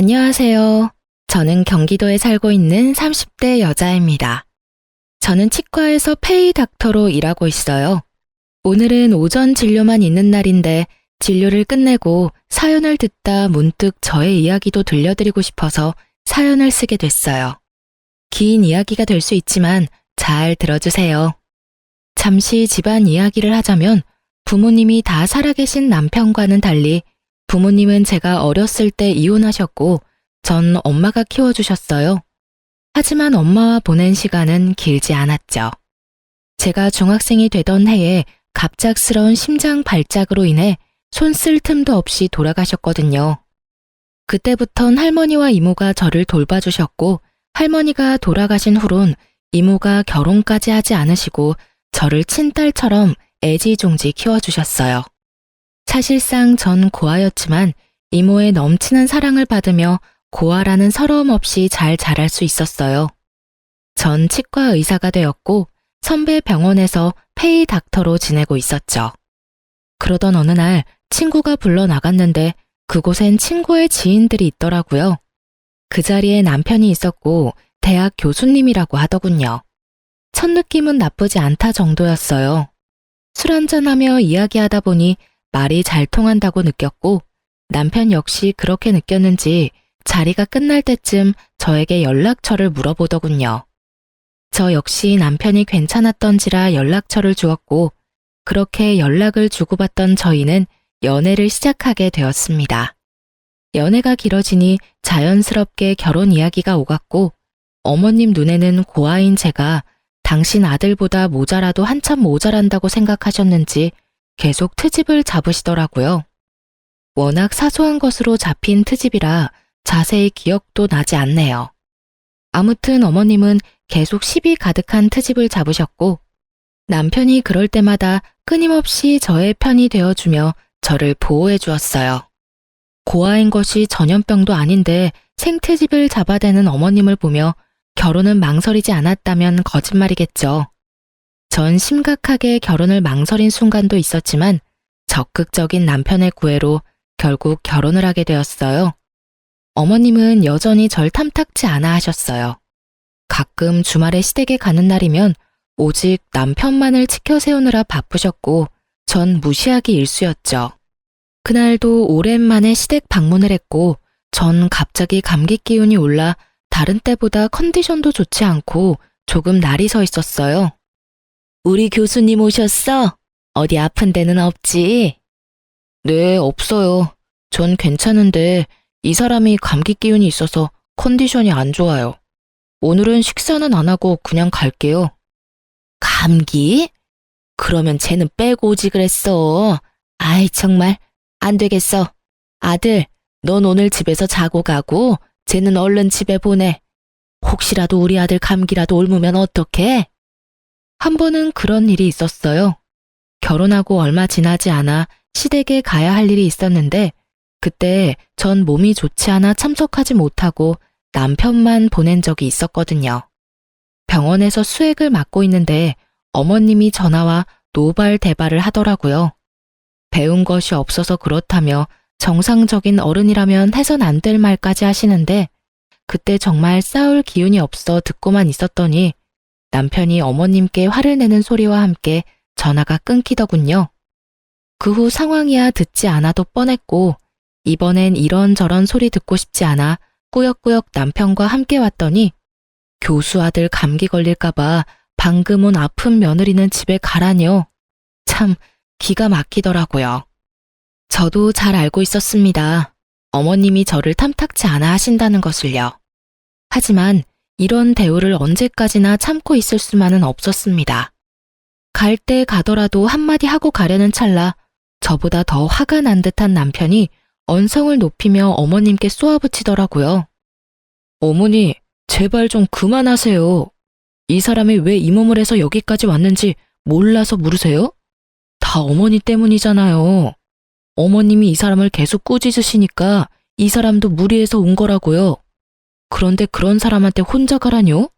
안녕하세요. 저는 경기도에 살고 있는 30대 여자입니다. 저는 치과에서 페이 닥터로 일하고 있어요. 오늘은 오전 진료만 있는 날인데 진료를 끝내고 사연을 듣다 문득 저의 이야기도 들려드리고 싶어서 사연을 쓰게 됐어요. 긴 이야기가 될 수 있지만 잘 들어주세요. 잠시 집안 이야기를 하자면 부모님이 다 살아계신 남편과는 달리 부모님은 제가 어렸을 때 이혼하셨고 전 엄마가 키워주셨어요. 하지만 엄마와 보낸 시간은 길지 않았죠. 제가 중학생이 되던 해에 갑작스러운 심장 발작으로 인해 손 쓸 틈도 없이 돌아가셨거든요. 그때부턴 할머니와 이모가 저를 돌봐주셨고 할머니가 돌아가신 후론 이모가 결혼까지 하지 않으시고 저를 친딸처럼 애지중지 키워주셨어요. 사실상 전 고아였지만 이모의 넘치는 사랑을 받으며 고아라는 서러움 없이 잘 자랄 수 있었어요. 전 치과 의사가 되었고 선배 병원에서 페이 닥터로 지내고 있었죠. 그러던 어느 날 친구가 불러 나갔는데 그곳엔 친구의 지인들이 있더라고요. 그 자리에 남편이 있었고 대학 교수님이라고 하더군요. 첫 느낌은 나쁘지 않다 정도였어요. 술 한잔하며 이야기하다 보니 말이 잘 통한다고 느꼈고 남편 역시 그렇게 느꼈는지 자리가 끝날 때쯤 저에게 연락처를 물어보더군요. 저 역시 남편이 괜찮았던지라 연락처를 주었고 그렇게 연락을 주고받던 저희는 연애를 시작하게 되었습니다. 연애가 길어지니 자연스럽게 결혼 이야기가 오갔고 어머님 눈에는 고아인 제가 당신 아들보다 모자라도 한참 모자란다고 생각하셨는지 계속 트집을 잡으시더라고요. 워낙 사소한 것으로 잡힌 트집이라 자세히 기억도 나지 않네요. 아무튼 어머님은 계속 시비 가득한 트집을 잡으셨고 남편이 그럴 때마다 끊임없이 저의 편이 되어주며 저를 보호해 주었어요. 고아인 것이 전염병도 아닌데 생트집을 잡아대는 어머님을 보며 결혼은 망설이지 않았다면 거짓말이겠죠. 전 심각하게 결혼을 망설인 순간도 있었지만 적극적인 남편의 구애로 결국 결혼을 하게 되었어요. 어머님은 여전히 절 탐탁지 않아 하셨어요. 가끔 주말에 시댁에 가는 날이면 오직 남편만을 지켜 세우느라 바쁘셨고 전 무시하기 일쑤였죠. 그날도 오랜만에 시댁 방문을 했고 전 갑자기 감기 기운이 올라 다른 때보다 컨디션도 좋지 않고 조금 날이 서 있었어요. 우리 교수님 오셨어? 어디 아픈 데는 없지? 네, 없어요. 전 괜찮은데 이 사람이 감기 기운이 있어서 컨디션이 안 좋아요. 오늘은 식사는 안 하고 그냥 갈게요. 감기? 그러면 쟤는 빼고 오지 그랬어. 아이 정말 안 되겠어. 아들, 넌 오늘 집에서 자고 가고 쟤는 얼른 집에 보내. 혹시라도 우리 아들 감기라도 옮으면 어떡해? 한 번은 그런 일이 있었어요. 결혼하고 얼마 지나지 않아 시댁에 가야 할 일이 있었는데 그때 전 몸이 좋지 않아 참석하지 못하고 남편만 보낸 적이 있었거든요. 병원에서 수액을 맞고 있는데 어머님이 전화와 노발대발을 하더라고요. 배운 것이 없어서 그렇다며 정상적인 어른이라면 해선 안 될 말까지 하시는데 그때 정말 싸울 기운이 없어 듣고만 있었더니 남편이 어머님께 화를 내는 소리와 함께 전화가 끊기더군요. 그 후 상황이야 듣지 않아도 뻔했고 이번엔 이런저런 소리 듣고 싶지 않아 꾸역꾸역 남편과 함께 왔더니 교수 아들 감기 걸릴까봐 방금 온 아픈 며느리는 집에 가라뇨. 참 기가 막히더라고요. 저도 잘 알고 있었습니다. 어머님이 저를 탐탁지 않아 하신다는 것을요. 하지만 이런 대우를 언제까지나 참고 있을 수만은 없었습니다. 갈 때 가더라도 한마디 하고 가려는 찰나 저보다 더 화가 난 듯한 남편이 언성을 높이며 어머님께 쏘아붙이더라고요. 어머니, 제발 좀 그만하세요. 이 사람이 왜 이 몸을 해서 여기까지 왔는지 몰라서 물으세요? 다 어머니 때문이잖아요. 어머님이 이 사람을 계속 꾸짖으시니까 이 사람도 무리해서 온 거라고요. 그런데 그런 사람한테 혼자 가라뇨?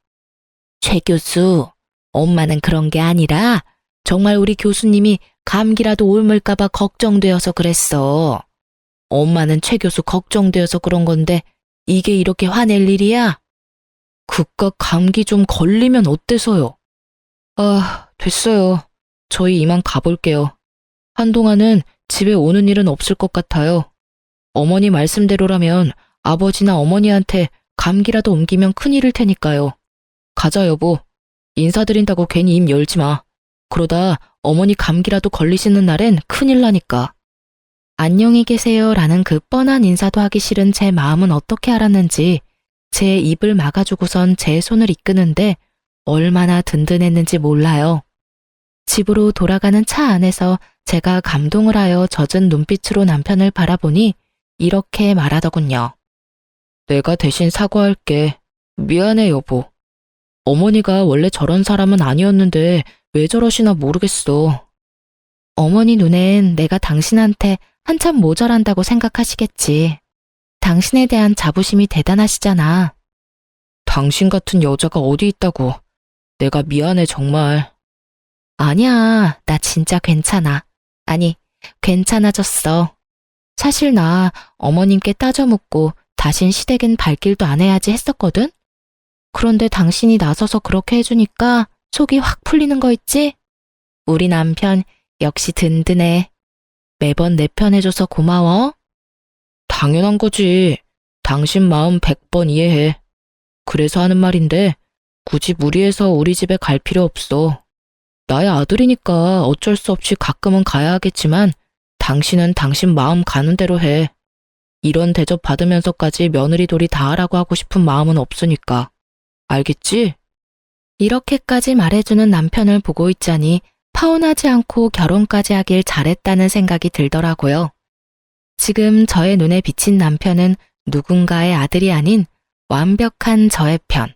최 교수, 엄마는 그런 게 아니라 정말 우리 교수님이 감기라도 옮을까봐 걱정되어서 그랬어. 엄마는 최 교수 걱정되어서 그런 건데 이게 이렇게 화낼 일이야? 그깟 감기 좀 걸리면 어때서요? 아, 됐어요. 저희 이만 가볼게요. 한동안은 집에 오는 일은 없을 것 같아요. 어머니 말씀대로라면 아버지나 어머니한테 감기라도 옮기면 큰일일 테니까요. 가자, 여보. 인사드린다고 괜히 입 열지 마. 그러다 어머니 감기라도 걸리시는 날엔 큰일 나니까. 안녕히 계세요라는 그 뻔한 인사도 하기 싫은 제 마음은 어떻게 알았는지 제 입을 막아주고선 제 손을 이끄는데 얼마나 든든했는지 몰라요. 집으로 돌아가는 차 안에서 제가 감동을 하여 젖은 눈빛으로 남편을 바라보니 이렇게 말하더군요. 내가 대신 사과할게. 미안해, 여보. 어머니가 원래 저런 사람은 아니었는데 왜 저러시나 모르겠어. 어머니 눈엔 내가 당신한테 한참 모자란다고 생각하시겠지. 당신에 대한 자부심이 대단하시잖아. 당신 같은 여자가 어디 있다고. 내가 미안해, 정말. 아니야, 나 진짜 괜찮아. 아니, 괜찮아졌어. 사실 나 어머님께 따져 묻고 다신 시댁엔 발길도 안 해야지 했었거든? 그런데 당신이 나서서 그렇게 해주니까 속이 확 풀리는 거 있지? 우리 남편 역시 든든해. 매번 내 편 해줘서 고마워. 당연한 거지. 당신 마음 100번 이해해. 그래서 하는 말인데 굳이 무리해서 우리 집에 갈 필요 없어. 나의 아들이니까 어쩔 수 없이 가끔은 가야 하겠지만 당신은 당신 마음 가는 대로 해. 이런 대접 받으면서까지 며느리돌이 다 하라고 하고 싶은 마음은 없으니까. 알겠지? 이렇게까지 말해주는 남편을 보고 있자니 파혼하지 않고 결혼까지 하길 잘했다는 생각이 들더라고요. 지금 저의 눈에 비친 남편은 누군가의 아들이 아닌 완벽한 저의 편,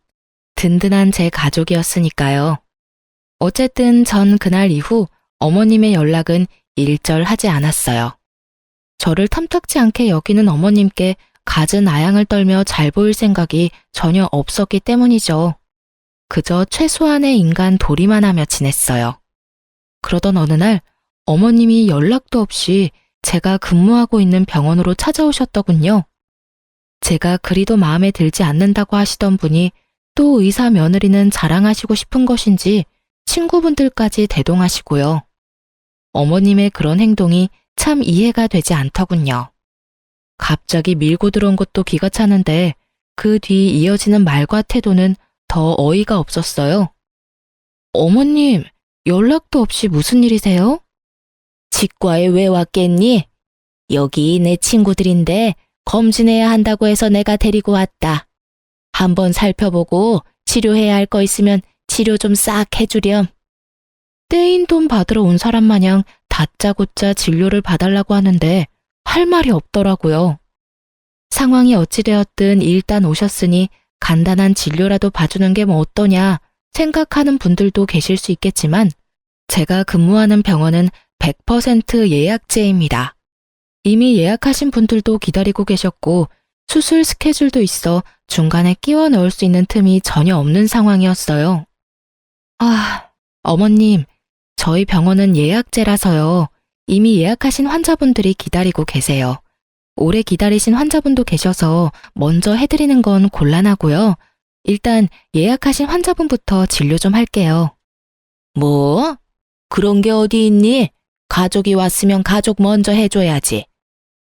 든든한 제 가족이었으니까요. 어쨌든 전 그날 이후 어머님의 연락은 일절하지 않았어요. 저를 탐탁지 않게 여기는 어머님께 갖은 아양을 떨며 잘 보일 생각이 전혀 없었기 때문이죠. 그저 최소한의 인간 도리만 하며 지냈어요. 그러던 어느 날 어머님이 연락도 없이 제가 근무하고 있는 병원으로 찾아오셨더군요. 제가 그리도 마음에 들지 않는다고 하시던 분이 또 의사 며느리는 자랑하시고 싶은 것인지 친구분들까지 대동하시고요. 어머님의 그런 행동이 참 이해가 되지 않더군요. 갑자기 밀고 들어온 것도 기가 차는데 그 뒤 이어지는 말과 태도는 더 어이가 없었어요. 어머님, 연락도 없이 무슨 일이세요? 치과에 왜 왔겠니? 여기 내 친구들인데 검진해야 한다고 해서 내가 데리고 왔다. 한번 살펴보고 치료해야 할 거 있으면 치료 좀 싹 해주렴. 떼인 돈 받으러 온 사람 마냥 다짜고짜 진료를 봐달라고 하는데 할 말이 없더라고요. 상황이 어찌되었든 일단 오셨으니 간단한 진료라도 봐주는 게 뭐 어떠냐 생각하는 분들도 계실 수 있겠지만 제가 근무하는 병원은 100% 예약제입니다. 이미 예약하신 분들도 기다리고 계셨고 수술 스케줄도 있어 중간에 끼워 넣을 수 있는 틈이 전혀 없는 상황이었어요. 아, 어머님, 저희 병원은 예약제라서요. 이미 예약하신 환자분들이 기다리고 계세요. 오래 기다리신 환자분도 계셔서 먼저 해드리는 건 곤란하고요. 일단 예약하신 환자분부터 진료 좀 할게요. 뭐? 그런 게 어디 있니? 가족이 왔으면 가족 먼저 해줘야지.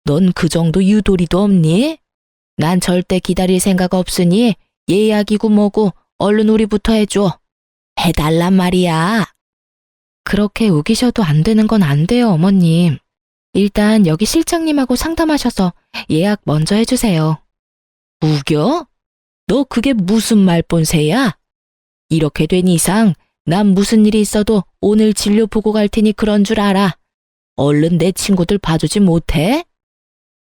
넌 그 정도 유도리도 없니? 난 절대 기다릴 생각 없으니 예약이고 뭐고 얼른 우리부터 해줘. 해달란 말이야. 그렇게 우기셔도 안 되는 건 안 돼요, 어머님. 일단 여기 실장님하고 상담하셔서 예약 먼저 해주세요. 우겨? 너 그게 무슨 말본새야? 이렇게 된 이상 난 무슨 일이 있어도 오늘 진료 보고 갈 테니 그런 줄 알아. 얼른 내 친구들 봐주지 못해?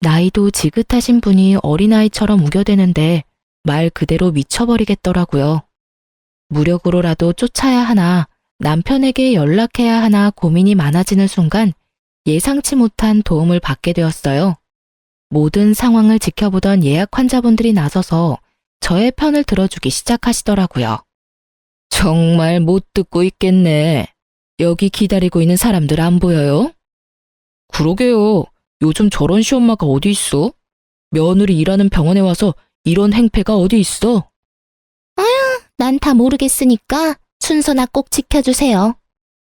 나이도 지긋하신 분이 어린아이처럼 우겨대는데 말 그대로 미쳐버리겠더라고요. 무력으로라도 쫓아야 하나 남편에게 연락해야 하나 고민이 많아지는 순간 예상치 못한 도움을 받게 되었어요. 모든 상황을 지켜보던 예약 환자분들이 나서서 저의 편을 들어주기 시작하시더라고요. 정말 못 듣고 있겠네. 여기 기다리고 있는 사람들 안 보여요? 그러게요. 요즘 저런 시엄마가 어디 있어? 며느리 일하는 병원에 와서 이런 행패가 어디 있어? 난 다 모르겠으니까 순서나 꼭 지켜주세요.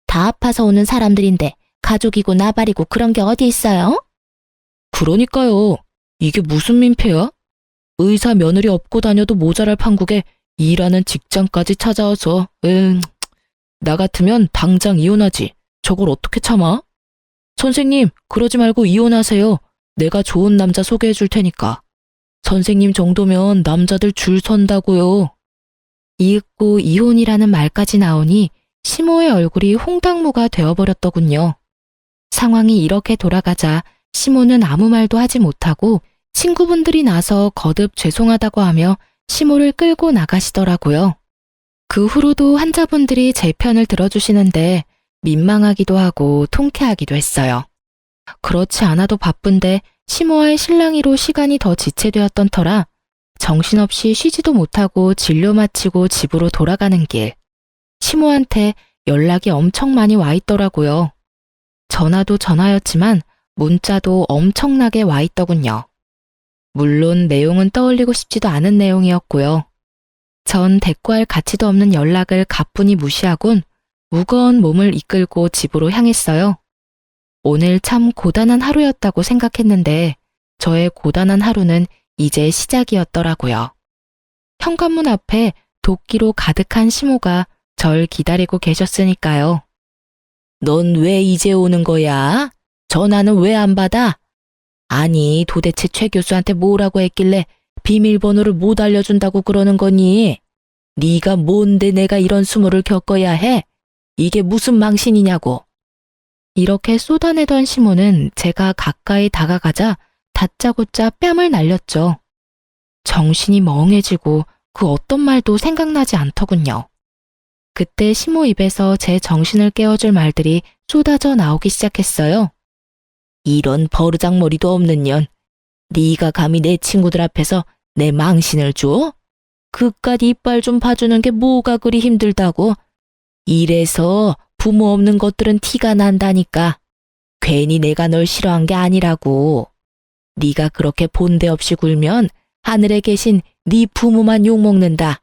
다 아파서 오는 사람들인데 가족이고 나발이고 그런 게 어디 있어요? 그러니까요. 이게 무슨 민폐야? 의사 며느리 업고 다녀도 모자랄 판국에 일하는 직장까지 찾아와서 나 같으면 당장 이혼하지. 저걸 어떻게 참아? 선생님, 그러지 말고 이혼하세요. 내가 좋은 남자 소개해 줄 테니까. 선생님 정도면 남자들 줄 선다고요. 이윽고 이혼이라는 말까지 나오니 시모의 얼굴이 홍당무가 되어버렸더군요. 상황이 이렇게 돌아가자 시모는 아무 말도 하지 못하고 친구분들이 나서 거듭 죄송하다고 하며 시모를 끌고 나가시더라고요. 그 후로도 환자분들이 제 편을 들어주시는데 민망하기도 하고 통쾌하기도 했어요. 그렇지 않아도 바쁜데 시모와의 실랑이로 시간이 더 지체되었던 터라 정신없이 쉬지도 못하고 진료 마치고 집으로 돌아가는 길. 시모한테 연락이 엄청 많이 와 있더라고요. 전화도 전화였지만 문자도 엄청나게 와 있더군요. 물론 내용은 떠올리고 싶지도 않은 내용이었고요. 전 대꾸할 가치도 없는 연락을 가뿐히 무시하곤 무거운 몸을 이끌고 집으로 향했어요. 오늘 참 고단한 하루였다고 생각했는데 저의 고단한 하루는 이제 시작이었더라고요. 현관문 앞에 도끼로 가득한 시모가 절 기다리고 계셨으니까요. 넌 왜 이제 오는 거야? 전화는 왜 안 받아? 아니, 도대체 최 교수한테 뭐라고 했길래 비밀번호를 못 알려준다고 그러는 거니? 네가 뭔데 내가 이런 수모를 겪어야 해? 이게 무슨 망신이냐고. 이렇게 쏟아내던 시모는 제가 가까이 다가가자 다짜고짜 뺨을 날렸죠. 정신이 멍해지고 그 어떤 말도 생각나지 않더군요. 그때 시모 입에서 제 정신을 깨워줄 말들이 쏟아져 나오기 시작했어요. 이런 버르장머리도 없는 년. 네가 감히 내 친구들 앞에서 내 망신을 줘? 그깟 이빨 좀 봐주는 게 뭐가 그리 힘들다고? 이래서 부모 없는 것들은 티가 난다니까. 괜히 내가 널 싫어한 게 아니라고. 네가 그렇게 본데 없이 굴면 하늘에 계신 네 부모만 욕먹는다.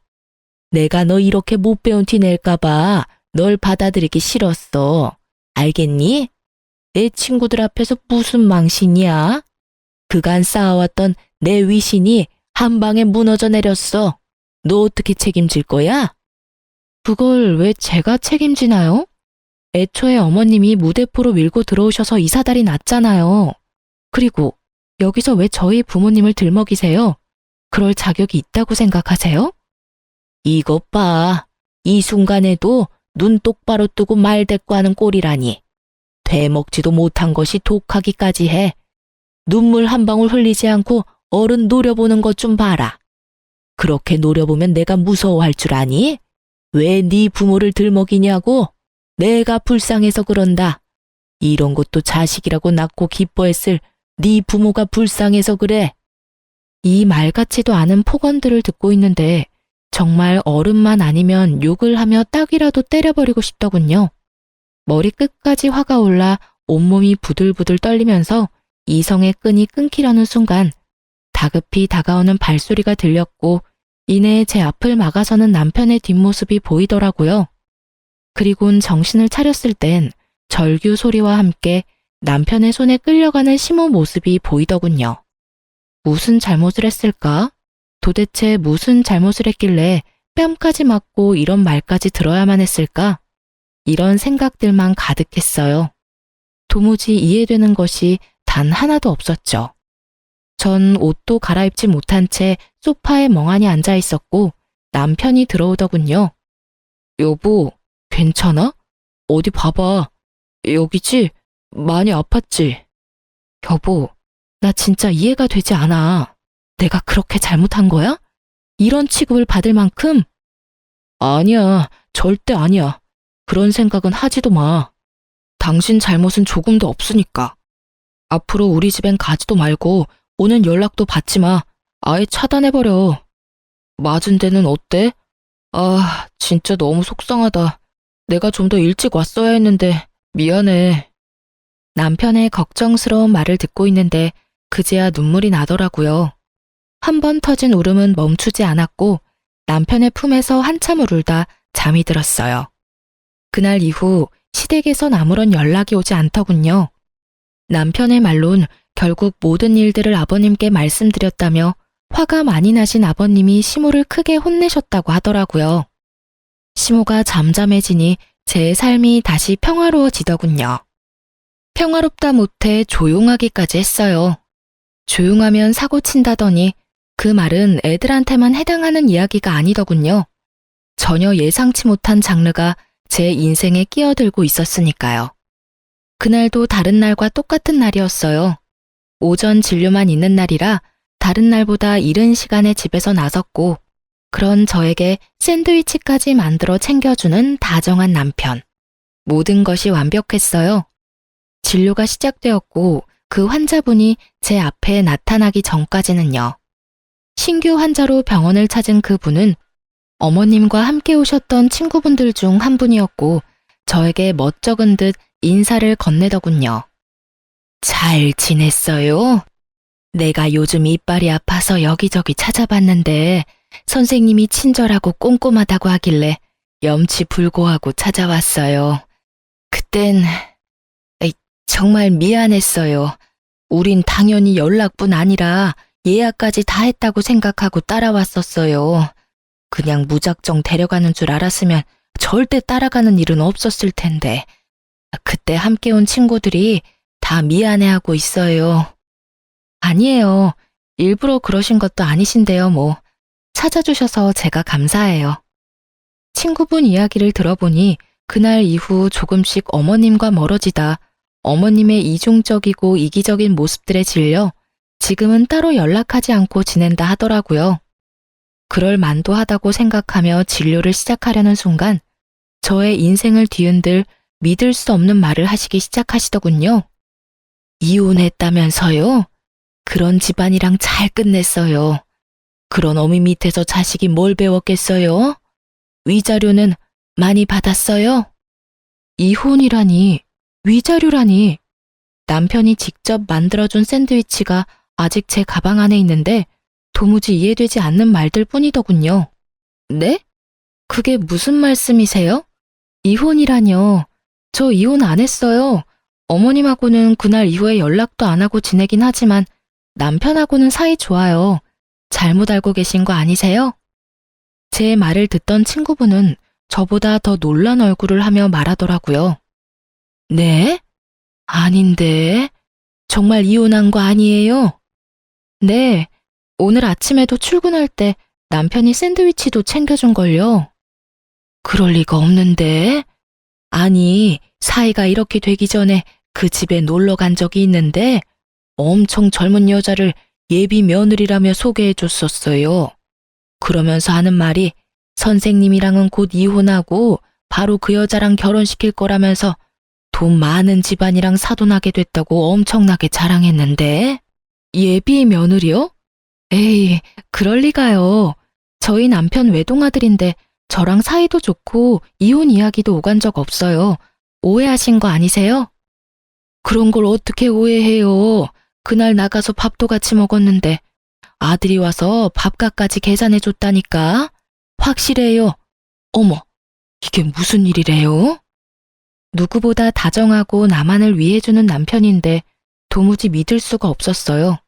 내가 너 이렇게 못 배운 티 낼까 봐 널 받아들이기 싫었어. 알겠니? 내 친구들 앞에서 무슨 망신이야? 그간 쌓아왔던 내 위신이 한 방에 무너져 내렸어. 너 어떻게 책임질 거야? 그걸 왜 제가 책임지나요? 애초에 어머님이 무대포로 밀고 들어오셔서 이 사달이 났잖아요. 그리고 여기서 왜 저희 부모님을 들먹이세요? 그럴 자격이 있다고 생각하세요? 이것 봐. 이 순간에도 눈 똑바로 뜨고 말대꾸하는 꼴이라니. 되먹지도 못한 것이 독하기까지 해. 눈물 한 방울 흘리지 않고 어른 노려보는 것 좀 봐라. 그렇게 노려보면 내가 무서워할 줄 아니? 왜 네 부모를 들먹이냐고? 내가 불쌍해서 그런다. 이런 것도 자식이라고 낳고 기뻐했을 네 부모가 불쌍해서 그래. 이 말 같지도 않은 폭언들을 듣고 있는데 정말 어른만 아니면 욕을 하며 딱이라도 때려버리고 싶더군요. 머리 끝까지 화가 올라 온몸이 부들부들 떨리면서 이성의 끈이 끊기려는 순간 다급히 다가오는 발소리가 들렸고 이내 제 앞을 막아서는 남편의 뒷모습이 보이더라고요. 그리곤 정신을 차렸을 땐 절규 소리와 함께 남편의 손에 끌려가는 시모 모습이 보이더군요. 무슨 잘못을 했을까? 도대체 무슨 잘못을 했길래 뺨까지 맞고 이런 말까지 들어야만 했을까? 이런 생각들만 가득했어요. 도무지 이해되는 것이 단 하나도 없었죠. 전 옷도 갈아입지 못한 채 소파에 멍하니 앉아 있었고 남편이 들어오더군요. 여보, 괜찮아? 어디 봐봐. 여기지? 많이 아팠지? 여보, 나 진짜 이해가 되지 않아. 내가 그렇게 잘못한 거야? 이런 취급을 받을 만큼? 아니야, 절대 아니야. 그런 생각은 하지도 마. 당신 잘못은 조금도 없으니까. 앞으로 우리 집엔 가지도 말고 오는 연락도 받지 마. 아예 차단해버려. 맞은 데는 어때? 아, 진짜 너무 속상하다. 내가 좀 더 일찍 왔어야 했는데 미안해. 남편의 걱정스러운 말을 듣고 있는데 그제야 눈물이 나더라고요. 한 번 터진 울음은 멈추지 않았고 남편의 품에서 한참을 울다 잠이 들었어요. 그날 이후 시댁에선 아무런 연락이 오지 않더군요. 남편의 말론 결국 모든 일들을 아버님께 말씀드렸다며 화가 많이 나신 아버님이 시모를 크게 혼내셨다고 하더라고요. 시모가 잠잠해지니 제 삶이 다시 평화로워지더군요. 평화롭다 못해 조용하기까지 했어요. 조용하면 사고 친다더니 그 말은 애들한테만 해당하는 이야기가 아니더군요. 전혀 예상치 못한 장르가 제 인생에 끼어들고 있었으니까요. 그날도 다른 날과 똑같은 날이었어요. 오전 진료만 있는 날이라 다른 날보다 이른 시간에 집에서 나섰고 그런 저에게 샌드위치까지 만들어 챙겨주는 다정한 남편. 모든 것이 완벽했어요. 진료가 시작되었고 그 환자분이 제 앞에 나타나기 전까지는요. 신규 환자로 병원을 찾은 그분은 어머님과 함께 오셨던 친구분들 중 한 분이었고 저에게 멋쩍은 듯 인사를 건네더군요. 잘 지냈어요? 내가 요즘 이빨이 아파서 여기저기 찾아봤는데 선생님이 친절하고 꼼꼼하다고 하길래 염치불고하고 찾아왔어요. 그땐 정말 미안했어요. 우린 당연히 연락뿐 아니라 예약까지 다 했다고 생각하고 따라왔었어요. 그냥 무작정 데려가는 줄 알았으면 절대 따라가는 일은 없었을 텐데. 그때 함께 온 친구들이 다 미안해하고 있어요. 아니에요. 일부러 그러신 것도 아니신데요, 뭐. 찾아주셔서 제가 감사해요. 친구분 이야기를 들어보니 그날 이후 조금씩 어머님과 멀어지다 어머님의 이중적이고 이기적인 모습들에 질려 지금은 따로 연락하지 않고 지낸다 하더라고요. 그럴 만도 하다고 생각하며 진료를 시작하려는 순간 저의 인생을 뒤흔들 믿을 수 없는 말을 하시기 시작하시더군요. 이혼했다면서요? 그런 집안이랑 잘 끝냈어요. 그런 어미 밑에서 자식이 뭘 배웠겠어요? 위자료는 많이 받았어요? 이혼이라니, 위자료라니. 남편이 직접 만들어준 샌드위치가 아직 제 가방 안에 있는데 도무지 이해되지 않는 말들 뿐이더군요. 네? 그게 무슨 말씀이세요? 이혼이라뇨. 저 이혼 안 했어요. 어머님하고는 그날 이후에 연락도 안 하고 지내긴 하지만 남편하고는 사이 좋아요. 잘못 알고 계신 거 아니세요? 제 말을 듣던 친구분은 저보다 더 놀란 얼굴을 하며 말하더라고요. 네? 아닌데. 정말 이혼한 거 아니에요? 네. 오늘 아침에도 출근할 때 남편이 샌드위치도 챙겨준걸요. 그럴 리가 없는데. 아니, 사이가 이렇게 되기 전에 그 집에 놀러 간 적이 있는데 엄청 젊은 여자를 예비 며느리라며 소개해줬었어요. 그러면서 하는 말이 선생님이랑은 곧 이혼하고 바로 그 여자랑 결혼시킬 거라면서 돈 많은 집안이랑 사돈하게 됐다고 엄청나게 자랑했는데. 예비 며느리요? 에이, 그럴 리가요. 저희 남편 외동아들인데 저랑 사이도 좋고 이혼 이야기도 오간 적 없어요. 오해하신 거 아니세요? 그런 걸 어떻게 오해해요. 그날 나가서 밥도 같이 먹었는데 아들이 와서 밥값까지 계산해 줬다니까. 확실해요. 어머, 이게 무슨 일이래요? 누구보다 다정하고 나만을 위해주는 남편인데 도무지 믿을 수가 없었어요.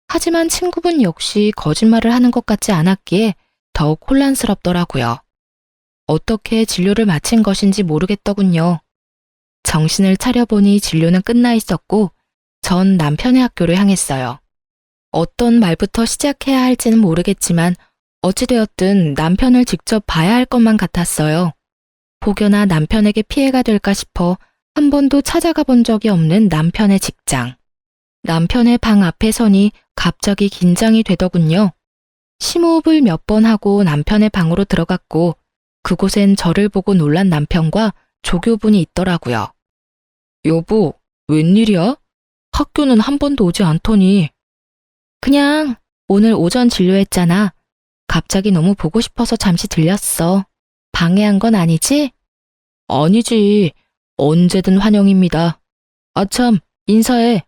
하지만 친구분 역시 거짓말을 하는 것 같지 않았기에 더욱 혼란스럽더라고요. 어떻게 진료를 마친 것인지 모르겠더군요. 정신을 차려보니 진료는 끝나 있었고 전 남편의 학교를 향했어요. 어떤 말부터 시작해야 할지는 모르겠지만 어찌되었든 남편을 직접 봐야 할 것만 같았어요. 혹여나 남편에게 피해가 될까 싶어 한 번도 찾아가 본 적이 없는 남편의 직장. 남편의 방 앞에 서니 갑자기 긴장이 되더군요. 심호흡을 몇 번 하고 남편의 방으로 들어갔고 그곳엔 저를 보고 놀란 남편과 조교분이 있더라고요. 여보, 웬일이야? 학교는 한 번도 오지 않더니. 그냥 오늘 오전 진료했잖아. 갑자기 너무 보고 싶어서 잠시 들렸어. 방해한 건 아니지? 아니지. 언제든 환영입니다. 아참, 인사해.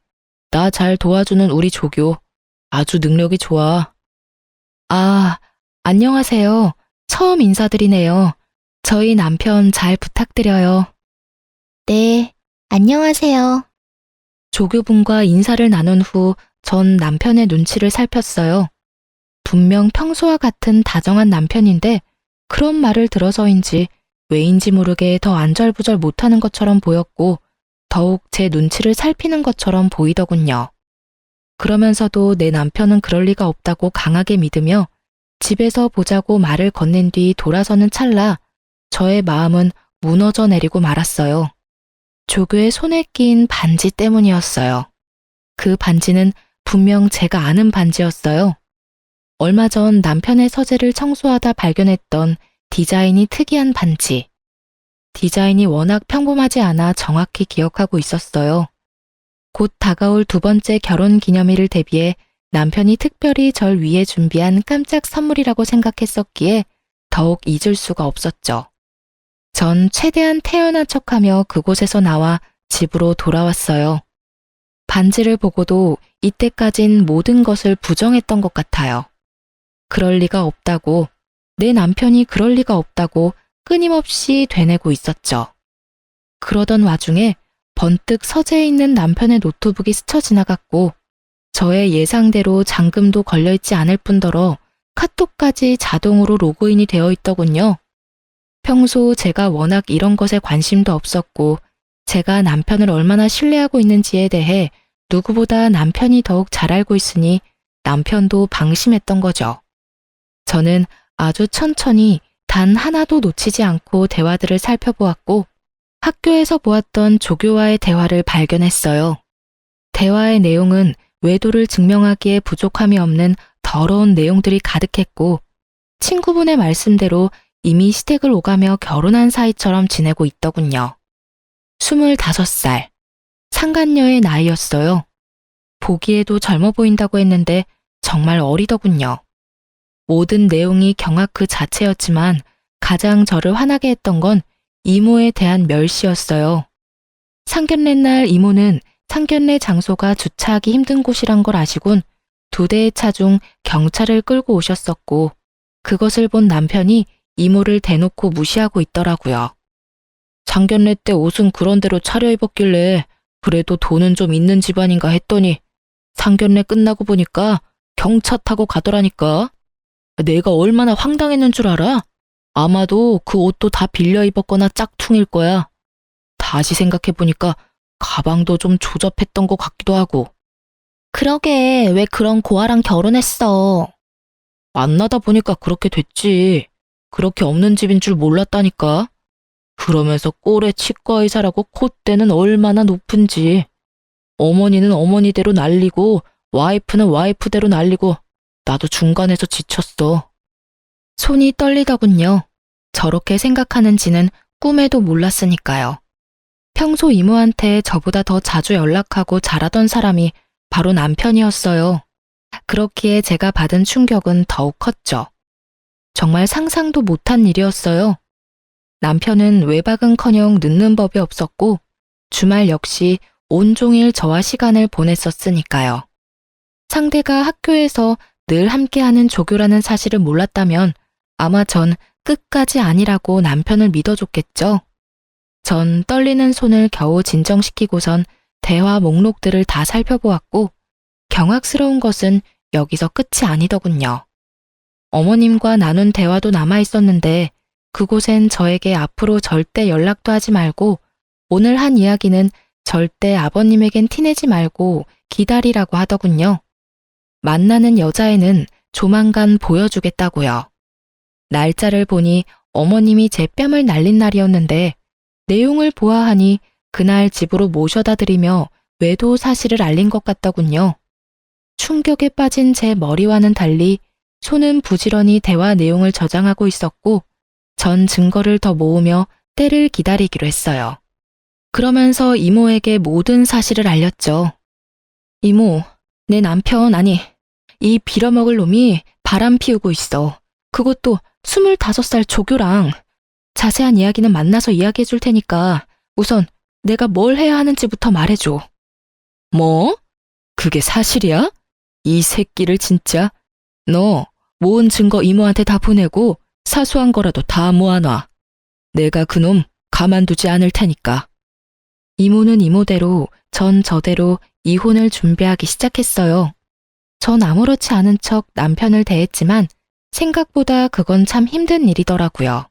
나 잘 도와주는 우리 조교. 아주 능력이 좋아. 아, 안녕하세요. 처음 인사드리네요. 저희 남편 잘 부탁드려요. 네, 안녕하세요. 조교분과 인사를 나눈 후 전 남편의 눈치를 살폈어요. 분명 평소와 같은 다정한 남편인데 그런 말을 들어서인지 왜인지 모르게 더 안절부절 못하는 것처럼 보였고 더욱 제 눈치를 살피는 것처럼 보이더군요. 그러면서도 내 남편은 그럴 리가 없다고 강하게 믿으며 집에서 보자고 말을 건넨 뒤 돌아서는 찰나 저의 마음은 무너져 내리고 말았어요. 조교의 손에 낀 반지 때문이었어요. 그 반지는 분명 제가 아는 반지였어요. 얼마 전 남편의 서재를 청소하다 발견했던 디자인이 특이한 반지. 디자인이 워낙 평범하지 않아 정확히 기억하고 있었어요. 곧 다가올 두 번째 결혼 기념일을 대비해 남편이 특별히 절 위해 준비한 깜짝 선물이라고 생각했었기에 더욱 잊을 수가 없었죠. 전 최대한 태연한 척하며 그곳에서 나와 집으로 돌아왔어요. 반지를 보고도 이때까진 모든 것을 부정했던 것 같아요. 그럴 리가 없다고, 내 남편이 그럴 리가 없다고 끊임없이 되뇌고 있었죠. 그러던 와중에 번뜩 서재에 있는 남편의 노트북이 스쳐 지나갔고 저의 예상대로 잠금도 걸려있지 않을 뿐더러 카톡까지 자동으로 로그인이 되어 있더군요. 평소 제가 워낙 이런 것에 관심도 없었고 제가 남편을 얼마나 신뢰하고 있는지에 대해 누구보다 남편이 더욱 잘 알고 있으니 남편도 방심했던 거죠. 저는 아주 천천히 단 하나도 놓치지 않고 대화들을 살펴보았고 학교에서 보았던 조교와의 대화를 발견했어요. 대화의 내용은 외도를 증명하기에 부족함이 없는 더러운 내용들이 가득했고 친구분의 말씀대로 이미 시댁을 오가며 결혼한 사이처럼 지내고 있더군요. 25살, 상간녀의 나이였어요. 보기에도 젊어 보인다고 했는데 정말 어리더군요. 모든 내용이 경악 그 자체였지만 가장 저를 화나게 했던 건 이모에 대한 멸시였어요. 상견례 날 이모는 상견례 장소가 주차하기 힘든 곳이란 걸 아시곤 2대의 차 중 경찰을 끌고 오셨었고 그것을 본 남편이 이모를 대놓고 무시하고 있더라고요. 상견례 때 옷은 그런 대로 차려입었길래 그래도 돈은 좀 있는 집안인가 했더니 상견례 끝나고 보니까 경차 타고 가더라니까. 내가 얼마나 황당했는 줄 알아? 아마도 그 옷도 다 빌려 입었거나 짝퉁일 거야. 다시 생각해보니까 가방도 좀 조잡했던 것 같기도 하고. 그러게, 왜 그런 고아랑 결혼했어? 만나다 보니까 그렇게 됐지. 그렇게 없는 집인 줄 몰랐다니까. 그러면서 꼴에 치과 의사라고 콧대는 얼마나 높은지. 어머니는 어머니대로 날리고 와이프는 와이프대로 날리고 나도 중간에서 지쳤어. 손이 떨리더군요. 저렇게 생각하는지는 꿈에도 몰랐으니까요. 평소 이모한테 저보다 더 자주 연락하고 잘하던 사람이 바로 남편이었어요. 그렇기에 제가 받은 충격은 더욱 컸죠. 정말 상상도 못한 일이었어요. 남편은 외박은커녕 늦는 법이 없었고 주말 역시 온종일 저와 시간을 보냈었으니까요. 상대가 학교에서 늘 함께하는 조교라는 사실을 몰랐다면 아마 전 끝까지 아니라고 남편을 믿어줬겠죠. 전 떨리는 손을 겨우 진정시키고선 대화 목록들을 다 살펴보았고 경악스러운 것은 여기서 끝이 아니더군요. 어머님과 나눈 대화도 남아있었는데 그곳엔 저에게 앞으로 절대 연락도 하지 말고 오늘 한 이야기는 절대 아버님에겐 티내지 말고 기다리라고 하더군요. 만나는 여자애는 조만간 보여주겠다고요. 날짜를 보니 어머님이 제 뺨을 날린 날이었는데 내용을 보아하니 그날 집으로 모셔다 드리며 외도 사실을 알린 것 같더군요. 충격에 빠진 제 머리와는 달리 손은 부지런히 대화 내용을 저장하고 있었고 전 증거를 더 모으며 때를 기다리기로 했어요. 그러면서 이모에게 모든 사실을 알렸죠. 이모, 내 남편 아니 이 빌어먹을 놈이 바람 피우고 있어. 그것도 25살 조교랑. 자세한 이야기는 만나서 이야기해 줄 테니까 우선 내가 뭘 해야 하는지부터 말해줘. 뭐? 그게 사실이야? 이 새끼를 진짜. 너 모은 증거 이모한테 다 보내고 사소한 거라도 다 모아놔. 내가 그놈 가만두지 않을 테니까. 이모는 이모대로, 전 저대로 이혼을 준비하기 시작했어요. 전 아무렇지 않은 척 남편을 대했지만 생각보다 그건 참 힘든 일이더라고요.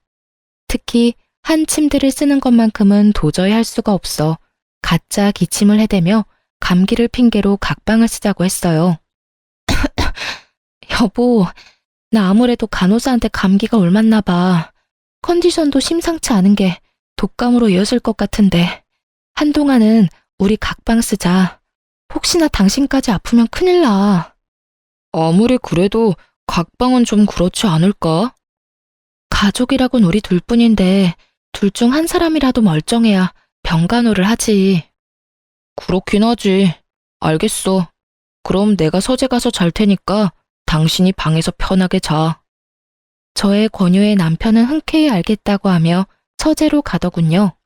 특히 한 침대를 쓰는 것만큼은 도저히 할 수가 없어 가짜 기침을 해대며 감기를 핑계로 각방을 쓰자고 했어요. 여보, 나 아무래도 간호사한테 감기가 옮았나 봐. 컨디션도 심상치 않은 게 독감으로 이어질 것 같은데 한동안은 우리 각방 쓰자. 혹시나 당신까지 아프면 큰일 나. 아무리 그래도 각방은 좀 그렇지 않을까? 가족이라곤 우리 둘뿐인데 둘 중 한 사람이라도 멀쩡해야 병간호를 하지. 그렇긴 하지. 알겠어. 그럼 내가 서재 가서 잘 테니까 당신이 방에서 편하게 자. 저의 권유에 남편은 흔쾌히 알겠다고 하며 서재로 가더군요.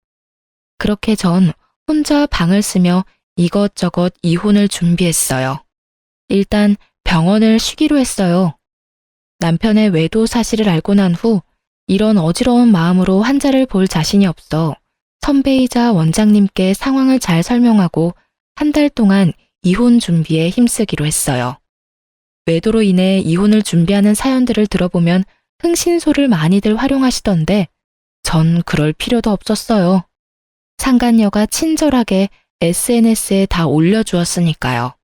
그렇게 전 혼자 방을 쓰며 이것저것 이혼을 준비했어요. 일단 병원을 쉬기로 했어요. 남편의 외도 사실을 알고 난 후 이런 어지러운 마음으로 환자를 볼 자신이 없어 선배이자 원장님께 상황을 잘 설명하고 한 달 동안 이혼 준비에 힘쓰기로 했어요. 외도로 인해 이혼을 준비하는 사연들을 들어보면 흥신소를 많이들 활용하시던데 전 그럴 필요도 없었어요. 상간녀가 친절하게 SNS에 다 올려주었으니까요.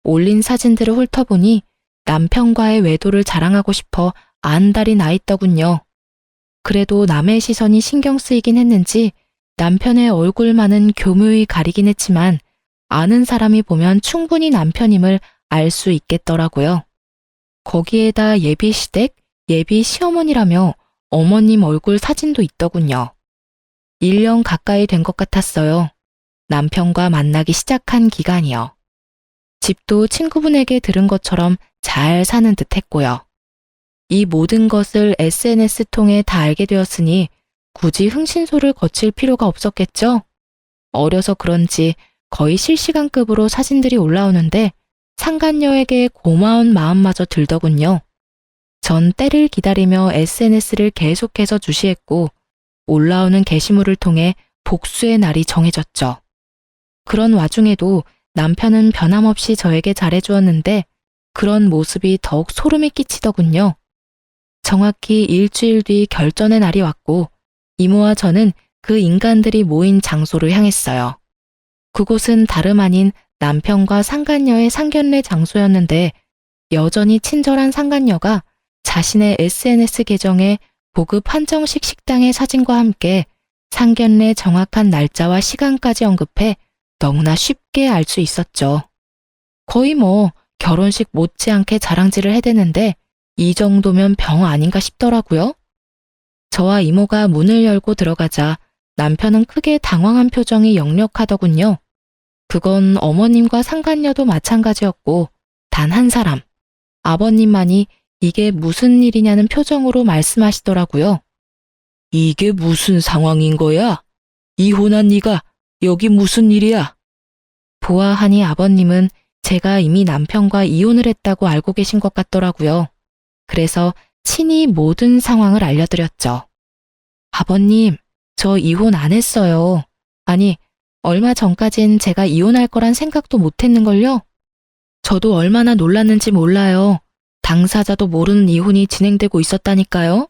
올린 사진들을 훑어보니 남편과의 외도를 자랑하고 싶어 안달이 나 있더군요. 그래도 남의 시선이 신경 쓰이긴 했는지 남편의 얼굴만은 교묘히 가리긴 했지만 아는 사람이 보면 충분히 남편임을 알 수 있겠더라고요. 거기에다 예비 시댁, 예비 시어머니라며 어머님 얼굴 사진도 있더군요. 1년 가까이 된 것 같았어요. 남편과 만나기 시작한 기간이요. 집도 친구분에게 들은 것처럼 잘 사는 듯 했고요. 이 모든 것을 SNS 통해 다 알게 되었으니 굳이 흥신소를 거칠 필요가 없었겠죠? 어려서 그런지 거의 실시간급으로 사진들이 올라오는데 상간녀에게 고마운 마음마저 들더군요. 전 때를 기다리며 SNS를 계속해서 주시했고 올라오는 게시물을 통해 복수의 날이 정해졌죠. 그런 와중에도 남편은 변함없이 저에게 잘해주었는데 그런 모습이 더욱 소름이 끼치더군요. 정확히 일주일 뒤 결전의 날이 왔고 이모와 저는 그 인간들이 모인 장소를 향했어요. 그곳은 다름 아닌 남편과 상간녀의 상견례 장소였는데 여전히 친절한 상간녀가 자신의 SNS 계정에 고급 한정식 식당의 사진과 함께 상견례 정확한 날짜와 시간까지 언급해 너무나 쉽게 알 수 있었죠. 거의 결혼식 못지않게 자랑질을 해대는데 이 정도면 병 아닌가 싶더라고요. 저와 이모가 문을 열고 들어가자 남편은 크게 당황한 표정이 역력하더군요. 그건 어머님과 상간녀도 마찬가지였고 단 한 사람, 아버님만이 이게 무슨 일이냐는 표정으로 말씀하시더라고요. 이게 무슨 상황인 거야? 이혼한 네가 여기 무슨 일이야? 보아하니 아버님은 제가 이미 남편과 이혼을 했다고 알고 계신 것 같더라고요. 그래서 친히 모든 상황을 알려드렸죠. 아버님, 저 이혼 안 했어요. 아니, 얼마 전까진 제가 이혼할 거란 생각도 못 했는걸요? 저도 얼마나 놀랐는지 몰라요. 당사자도 모르는 이혼이 진행되고 있었다니까요.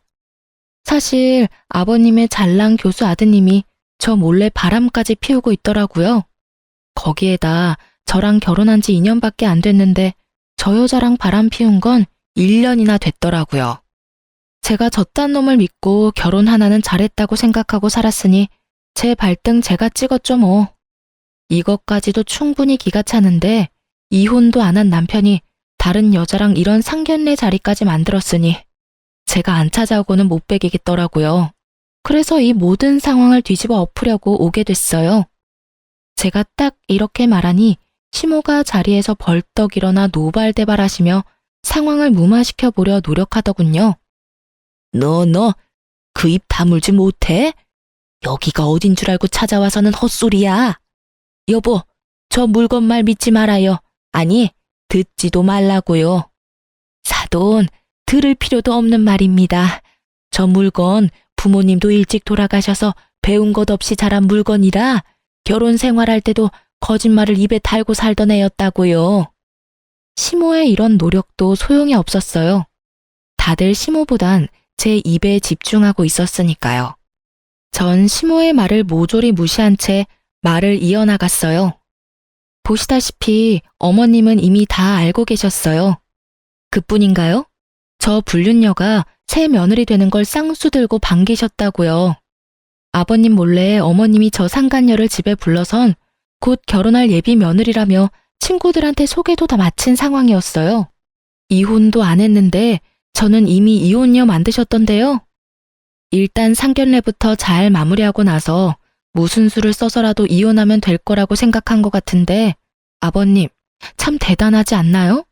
사실 아버님의 잘난 교수 아드님이 저 몰래 바람까지 피우고 있더라고요. 거기에다 저랑 결혼한 지 2년밖에 안 됐는데 저 여자랑 바람 피운 건 1년이나 됐더라고요. 제가 저딴 놈을 믿고 결혼 하나는 잘했다고 생각하고 살았으니 제 발등 제가 찍었죠 뭐. 이것까지도 충분히 기가 차는데 이혼도 안 한 남편이 다른 여자랑 이런 상견례 자리까지 만들었으니 제가 안 찾아오고는 못 베기겠더라고요. 그래서 이 모든 상황을 뒤집어 엎으려고 오게 됐어요. 제가 딱 이렇게 말하니 시모가 자리에서 벌떡 일어나 노발대발하시며 상황을 무마시켜 보려 노력하더군요. 너 그 입 다물지 못해? 여기가 어딘 줄 알고 찾아와서는 헛소리야. 여보, 저 물건 말 믿지 말아요. 아니, 듣지도 말라고요. 사돈, 들을 필요도 없는 말입니다. 저 물건 부모님도 일찍 돌아가셔서 배운 것 없이 자란 물건이라 결혼 생활할 때도 거짓말을 입에 달고 살던 애였다고요. 시모의 이런 노력도 소용이 없었어요. 다들 시모보단 제 입에 집중하고 있었으니까요. 전 시모의 말을 모조리 무시한 채 말을 이어나갔어요. 보시다시피 어머님은 이미 다 알고 계셨어요. 그뿐인가요? 저 불륜녀가 새 며느리 되는 걸 쌍수 들고 반기셨다고요. 아버님 몰래 어머님이 저 상간녀를 집에 불러선 곧 결혼할 예비 며느리라며 친구들한테 소개도 다 마친 상황이었어요. 이혼도 안 했는데 저는 이미 이혼녀 만드셨던데요. 일단 상견례부터 잘 마무리하고 나서 무슨 수를 써서라도 이혼하면 될 거라고 생각한 것 같은데 아버님 참 대단하지 않나요?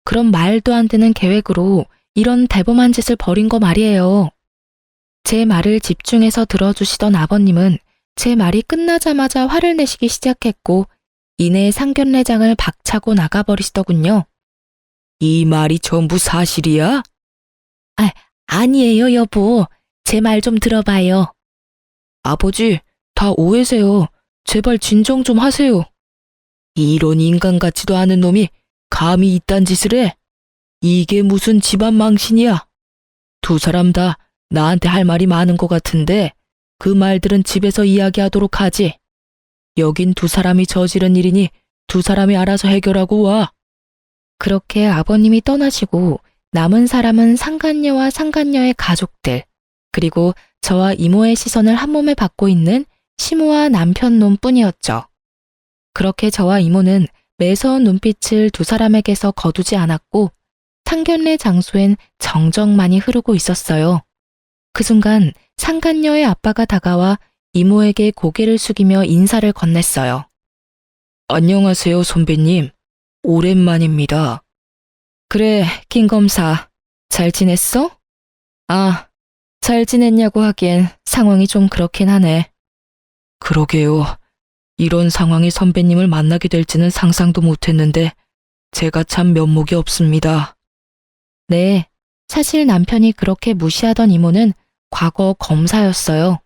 그런 말도 안 되는 계획으로 이런 대범한 짓을 벌인 거 말이에요. 제 말을 집중해서 들어주시던 아버님은 제 말이 끝나자마자 화를 내시기 시작했고 이내 상견례장을 박차고 나가버리시더군요. 이 말이 전부 사실이야? 아니에요, 여보. 제 말 좀 들어봐요. 아버지, 다 오해세요. 제발 진정 좀 하세요. 이런 인간 같지도 않은 놈이 감히 이딴 짓을 해? 이게 무슨 집안 망신이야? 두 사람 다 나한테 할 말이 많은 것 같은데 그 말들은 집에서 이야기하도록 하지. 여긴 두 사람이 저지른 일이니 두 사람이 알아서 해결하고 와. 그렇게 아버님이 떠나시고 남은 사람은 상간녀와 상간녀의 가족들, 그리고 저와 이모의 시선을 한 몸에 받고 있는 시모와 남편 놈뿐이었죠. 그렇게 저와 이모는 매서운 눈빛을 두 사람에게서 거두지 않았고 상견례 장소엔 정적만이 흐르고 있었어요. 그 순간 상간녀의 아빠가 다가와 이모에게 고개를 숙이며 인사를 건넸어요. 안녕하세요, 선배님. 오랜만입니다. 그래, 김 검사. 잘 지냈어? 아, 잘 지냈냐고 하기엔 상황이 좀 그렇긴 하네. 그러게요. 이런 상황이 선배님을 만나게 될지는 상상도 못했는데 제가 참 면목이 없습니다. 네, 사실 남편이 그렇게 무시하던 이모는 과거 검사였어요.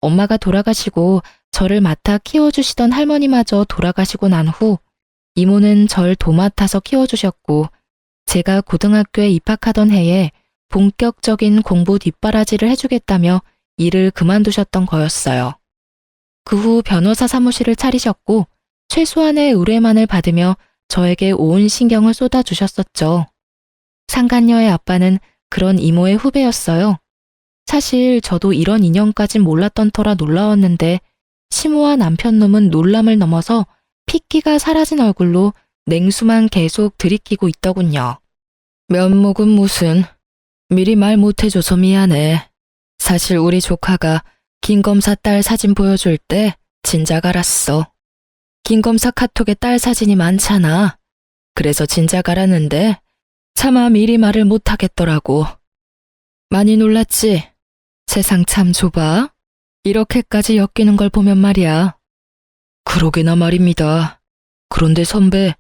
엄마가 돌아가시고 저를 맡아 키워주시던 할머니마저 돌아가시고 난 후 이모는 절 도맡아서 키워주셨고 제가 고등학교에 입학하던 해에 본격적인 공부 뒷바라지를 해주겠다며 일을 그만두셨던 거였어요. 그 후 변호사 사무실을 차리셨고 최소한의 의뢰만을 받으며 저에게 온 신경을 쏟아주셨었죠. 상간녀의 아빠는 그런 이모의 후배였어요. 사실 저도 이런 인연까진 몰랐던 터라 놀라웠는데 시모와 남편놈은 놀람을 넘어서 핏기가 사라진 얼굴로 냉수만 계속 들이키고 있더군요. 면목은 무슨, 미리 말 못해줘서 미안해. 사실 우리 조카가 김 검사 딸 사진 보여줄 때 진작 알았어. 김 검사 카톡에 딸 사진이 많잖아. 그래서 진작 알았는데 차마 미리 말을 못하겠더라고. 많이 놀랐지? 세상 참 좁아. 이렇게까지 엮이는 걸 보면 말이야. 그러게나 말입니다. 그런데 선배,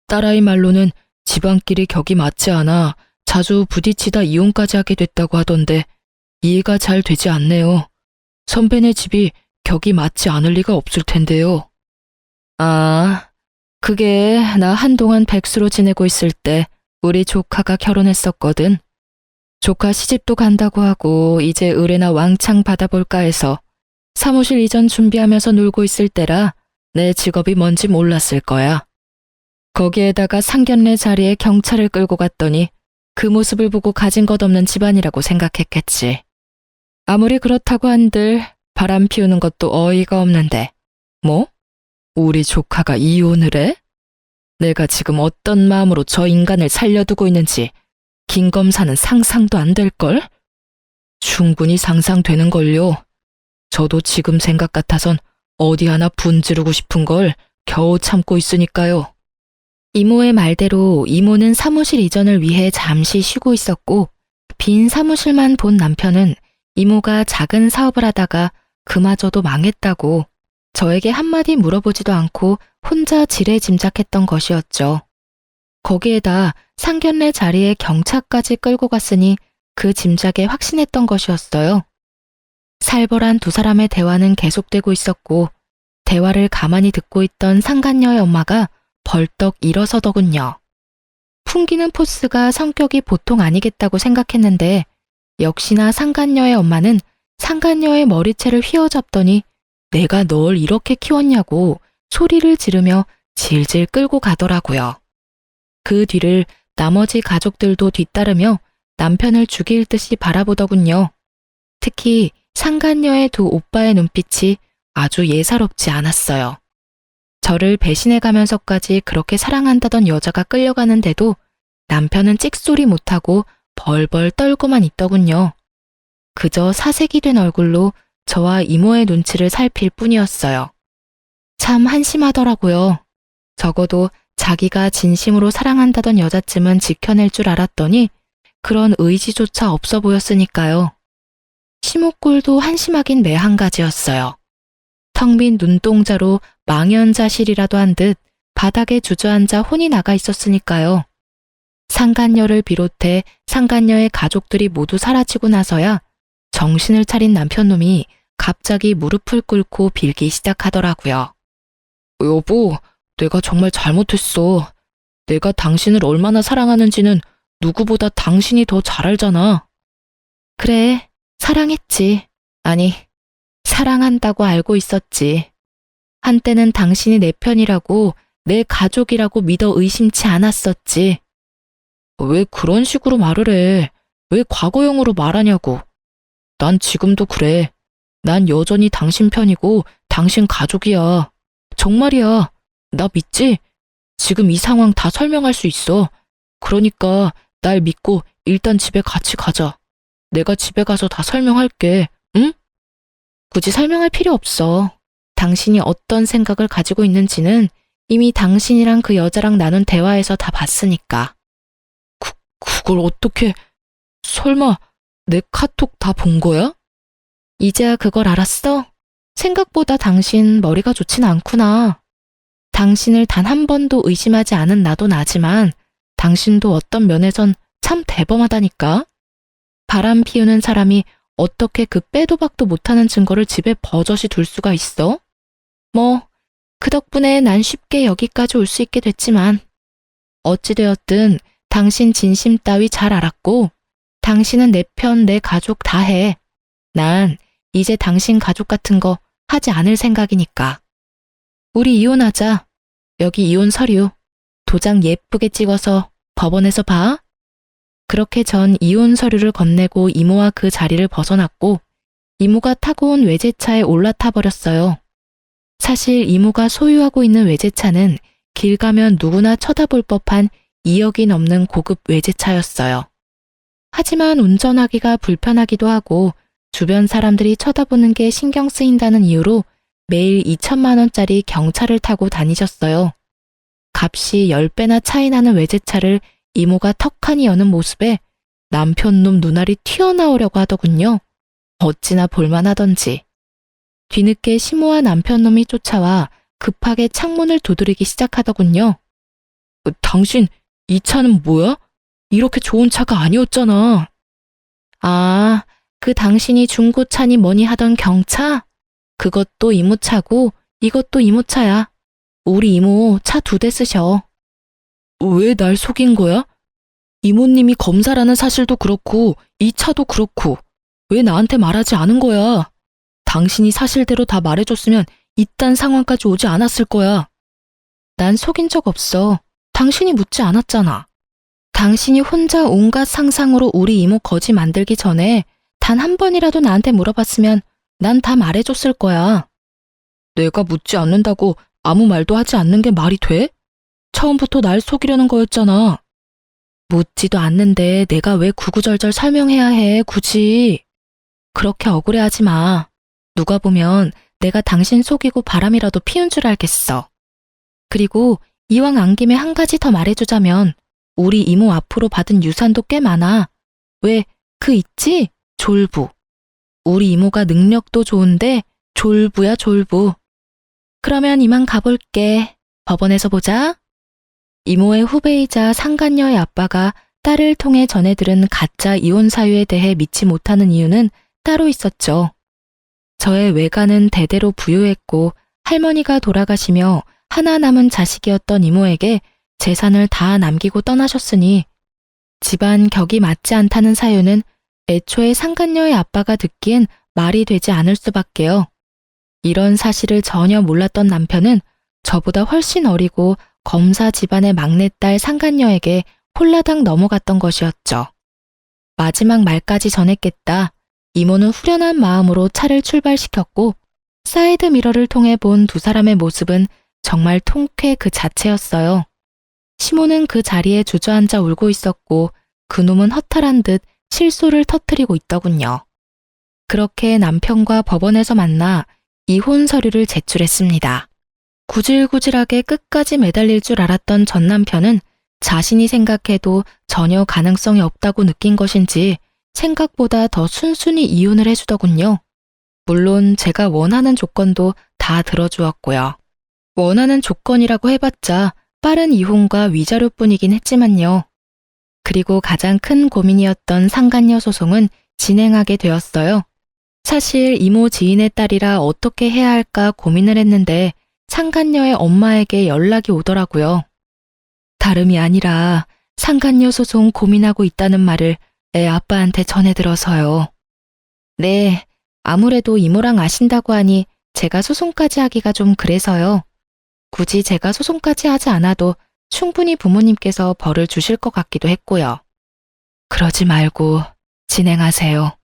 딸아이 말로는 집안끼리 격이 맞지 않아 자주 부딪히다 이혼까지 하게 됐다고 하던데 이해가 잘 되지 않네요. 선배네 집이 격이 맞지 않을 리가 없을 텐데요. 아, 그게 나 한동안 백수로 지내고 있을 때 우리 조카가 결혼했었거든. 조카 시집도 간다고 하고 이제 의뢰나 왕창 받아볼까 해서 사무실 이전 준비하면서 놀고 있을 때라 내 직업이 뭔지 몰랐을 거야. 거기에다가 상견례 자리에 경찰을 끌고 갔더니 그 모습을 보고 가진 것 없는 집안이라고 생각했겠지. 아무리 그렇다고 한들 바람 피우는 것도 어이가 없는데 뭐? 우리 조카가 이혼을 해? 내가 지금 어떤 마음으로 저 인간을 살려두고 있는지 김 검사는 상상도 안 될걸? 충분히 상상되는걸요. 저도 지금 생각 같아선 어디 하나 분지르고 싶은 걸 겨우 참고 있으니까요. 이모의 말대로 이모는 사무실 이전을 위해 잠시 쉬고 있었고 빈 사무실만 본 남편은 이모가 작은 사업을 하다가 그마저도 망했다고 저에게 한마디 물어보지도 않고 혼자 지레짐작했던 것이었죠. 거기에다 상견례 자리에 경차까지 끌고 갔으니 그 짐작에 확신했던 것이었어요. 살벌한 두 사람의 대화는 계속되고 있었고 대화를 가만히 듣고 있던 상간녀의 엄마가 벌떡 일어서더군요. 풍기는 포스가 성격이 보통 아니겠다고 생각했는데 역시나 상간녀의 엄마는 상간녀의 머리채를 휘어잡더니 내가 널 이렇게 키웠냐고 소리를 지르며 질질 끌고 가더라고요. 그 뒤를 나머지 가족들도 뒤따르며 남편을 죽일 듯이 바라보더군요. 특히 상간녀의 두 오빠의 눈빛이 아주 예사롭지 않았어요. 저를 배신해가면서까지 그렇게 사랑한다던 여자가 끌려가는데도 남편은 찍소리 못하고 벌벌 떨고만 있더군요. 그저 사색이 된 얼굴로 저와 이모의 눈치를 살필 뿐이었어요. 참 한심하더라고요. 적어도 자기가 진심으로 사랑한다던 여자쯤은 지켜낼 줄 알았더니 그런 의지조차 없어 보였으니까요. 시모꼴도 한심하긴 매한 가지였어요. 텅 빈 눈동자로 망연자실이라도 한 듯 바닥에 주저앉아 혼이 나가 있었으니까요. 상간녀를 비롯해 상간녀의 가족들이 모두 사라지고 나서야 정신을 차린 남편놈이 갑자기 무릎을 꿇고 빌기 시작하더라고요. 여보, 내가 정말 잘못했어. 내가 당신을 얼마나 사랑하는지는 누구보다 당신이 더 잘 알잖아. 그래, 사랑했지. 아니, 사랑한다고 알고 있었지. 한때는 당신이 내 편이라고, 내 가족이라고 믿어 의심치 않았었지. 왜 그런 식으로 말을 해? 왜 과거형으로 말하냐고. 난 지금도 그래. 난 여전히 당신 편이고 당신 가족이야. 정말이야. 나 믿지? 지금 이 상황 다 설명할 수 있어. 그러니까 날 믿고 일단 집에 같이 가자. 내가 집에 가서 다 설명할게. 응? 굳이 설명할 필요 없어. 당신이 어떤 생각을 가지고 있는지는 이미 당신이랑 그 여자랑 나눈 대화에서 다 봤으니까. 그걸 어떻게... 설마 내 카톡 다 본 거야? 이제야 그걸 알았어? 생각보다 당신 머리가 좋진 않구나. 당신을 단 한 번도 의심하지 않은 나도 나지만 당신도 어떤 면에선 참 대범하다니까. 바람 피우는 사람이 어떻게 그 빼도 박도 못하는 증거를 집에 버젓이 둘 수가 있어? 뭐, 그 덕분에 난 쉽게 여기까지 올 수 있게 됐지만 어찌되었든 당신 진심 따위 잘 알았고 당신은 내 편, 내 가족 다 해. 난 이제 당신 가족 같은 거 하지 않을 생각이니까. 우리 이혼하자. 여기 이혼 서류. 도장 예쁘게 찍어서 법원에서 봐. 그렇게 전 이혼 서류를 건네고 이모와 그 자리를 벗어났고 이모가 타고 온 외제차에 올라타 버렸어요. 사실 이모가 소유하고 있는 외제차는 길 가면 누구나 쳐다볼 법한 2억이 넘는 고급 외제차였어요. 하지만 운전하기가 불편하기도 하고 주변 사람들이 쳐다보는 게 신경 쓰인다는 이유로 매일 2천만 원짜리 경차를 타고 다니셨어요. 값이 10배나 차이 나는 외제차를 이모가 턱하니 여는 모습에 남편놈 눈알이 튀어나오려고 하더군요. 어찌나 볼만하던지. 뒤늦게 시모와 남편놈이 쫓아와 급하게 창문을 두드리기 시작하더군요. 당신, 이 차는 뭐야? 이렇게 좋은 차가 아니었잖아. 아, 그 당신이 중고차니 뭐니 하던 경차? 그것도 이모 차고 이것도 이모 차야. 우리 이모 차 2대 쓰셔. 왜 날 속인 거야? 이모님이 검사라는 사실도 그렇고 이 차도 그렇고 왜 나한테 말하지 않은 거야? 당신이 사실대로 다 말해줬으면 이딴 상황까지 오지 않았을 거야. 난 속인 적 없어. 당신이 묻지 않았잖아. 당신이 혼자 온갖 상상으로 우리 이모 거지 만들기 전에 단 한 번이라도 나한테 물어봤으면 난 다 말해줬을 거야. 내가 묻지 않는다고 아무 말도 하지 않는 게 말이 돼? 처음부터 날 속이려는 거였잖아. 묻지도 않는데 내가 왜 구구절절 설명해야 해, 굳이. 그렇게 억울해하지 마. 누가 보면 내가 당신 속이고 바람이라도 피운 줄 알겠어. 그리고 이왕 안 김에 한 가지 더 말해주자면 우리 이모 앞으로 받은 유산도 꽤 많아. 왜, 그 있지? 졸부. 우리 이모가 능력도 좋은데 졸부야, 졸부. 그러면 이만 가볼게. 법원에서 보자. 이모의 후배이자 상간녀의 아빠가 딸을 통해 전해 들은 가짜 이혼 사유에 대해 믿지 못하는 이유는 따로 있었죠. 저의 외가는 대대로 부유했고 할머니가 돌아가시며 하나 남은 자식이었던 이모에게 재산을 다 남기고 떠나셨으니 집안 격이 맞지 않다는 사유는 애초에 상간녀의 아빠가 듣기엔 말이 되지 않을 수밖에요. 이런 사실을 전혀 몰랐던 남편은 저보다 훨씬 어리고 검사 집안의 막내딸 상간녀에게 홀라당 넘어갔던 것이었죠. 마지막 말까지 전했겠다. 이모는 후련한 마음으로 차를 출발시켰고 사이드 미러를 통해 본 두 사람의 모습은 정말 통쾌 그 자체였어요. 시모는 그 자리에 주저앉아 울고 있었고 그놈은 허탈한 듯 실소를 터뜨리고 있더군요. 그렇게 남편과 법원에서 만나 이혼 서류를 제출했습니다. 구질구질하게 끝까지 매달릴 줄 알았던 전 남편은 자신이 생각해도 전혀 가능성이 없다고 느낀 것인지 생각보다 더 순순히 이혼을 해주더군요. 물론 제가 원하는 조건도 다 들어주었고요. 원하는 조건이라고 해봤자 빠른 이혼과 위자료뿐이긴 했지만요. 그리고 가장 큰 고민이었던 상간녀 소송은 진행하게 되었어요. 사실 이모 지인의 딸이라 어떻게 해야 할까 고민을 했는데 상간녀의 엄마에게 연락이 오더라고요. 다름이 아니라 상간녀 소송 고민하고 있다는 말을 애 아빠한테 전해들어서요. 네, 아무래도 이모랑 아신다고 하니 제가 소송까지 하기가 좀 그래서요. 굳이 제가 소송까지 하지 않아도 충분히 부모님께서 벌을 주실 것 같기도 했고요. 그러지 말고 진행하세요.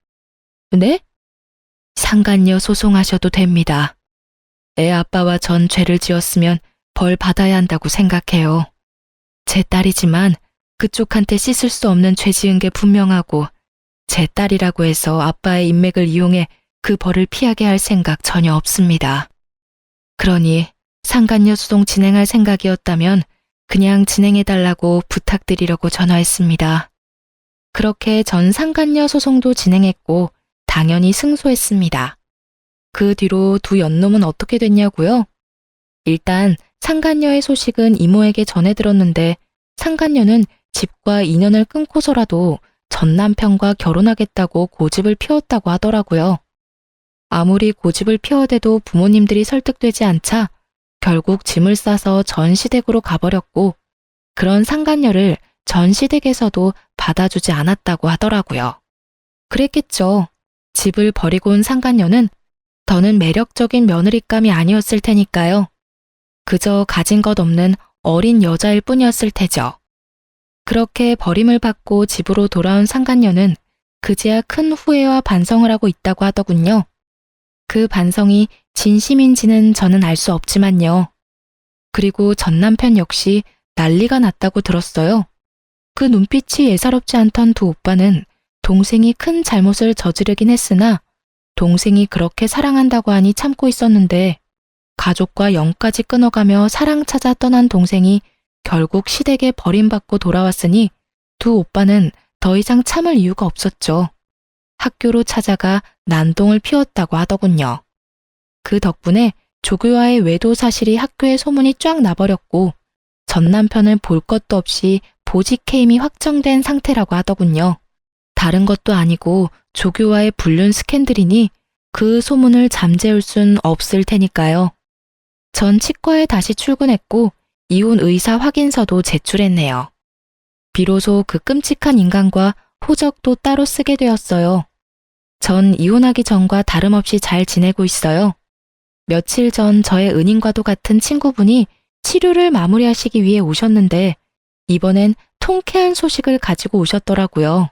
네? 상간녀 소송하셔도 됩니다. 애 아빠와 전 죄를 지었으면 벌 받아야 한다고 생각해요. 제 딸이지만 그쪽한테 씻을 수 없는 죄 지은 게 분명하고 제 딸이라고 해서 아빠의 인맥을 이용해 그 벌을 피하게 할 생각 전혀 없습니다. 그러니 상간녀 소송 진행할 생각이었다면 그냥 진행해달라고 부탁드리려고 전화했습니다. 그렇게 전 상간녀 소송도 진행했고 당연히 승소했습니다. 그 뒤로 두 연놈은 어떻게 됐냐고요? 일단 상간녀의 소식은 이모에게 전해들었는데 상간녀는 집과 인연을 끊고서라도 전 남편과 결혼하겠다고 고집을 피웠다고 하더라고요. 아무리 고집을 피워대도 부모님들이 설득되지 않자 결국 짐을 싸서 전시댁으로 가버렸고 그런 상간녀를 전시댁에서도 받아주지 않았다고 하더라고요. 그랬겠죠. 집을 버리고 온 상간녀는 더는 매력적인 며느리감이 아니었을 테니까요. 그저 가진 것 없는 어린 여자일 뿐이었을 테죠. 그렇게 버림을 받고 집으로 돌아온 상간녀는 그제야 큰 후회와 반성을 하고 있다고 하더군요. 그 반성이 진심인지는 저는 알 수 없지만요. 그리고 전 남편 역시 난리가 났다고 들었어요. 그 눈빛이 예사롭지 않던 두 오빠는 동생이 큰 잘못을 저지르긴 했으나 동생이 그렇게 사랑한다고 하니 참고 있었는데 가족과 영까지 끊어가며 사랑 찾아 떠난 동생이 결국 시댁에 버림받고 돌아왔으니 두 오빠는 더 이상 참을 이유가 없었죠. 학교로 찾아가 난동을 피웠다고 하더군요. 그 덕분에 조교와의 외도 사실이 학교에 소문이 쫙 나버렸고 전 남편을 볼 것도 없이 보직 해임이 확정된 상태라고 하더군요. 다른 것도 아니고 조교와의 불륜 스캔들이니 그 소문을 잠재울 순 없을 테니까요. 전 치과에 다시 출근했고 이혼 의사 확인서도 제출했네요. 비로소 그 끔찍한 인간과 호적도 따로 쓰게 되었어요. 전 이혼하기 전과 다름없이 잘 지내고 있어요. 며칠 전 저의 은인과도 같은 친구분이 치료를 마무리하시기 위해 오셨는데 이번엔 통쾌한 소식을 가지고 오셨더라고요.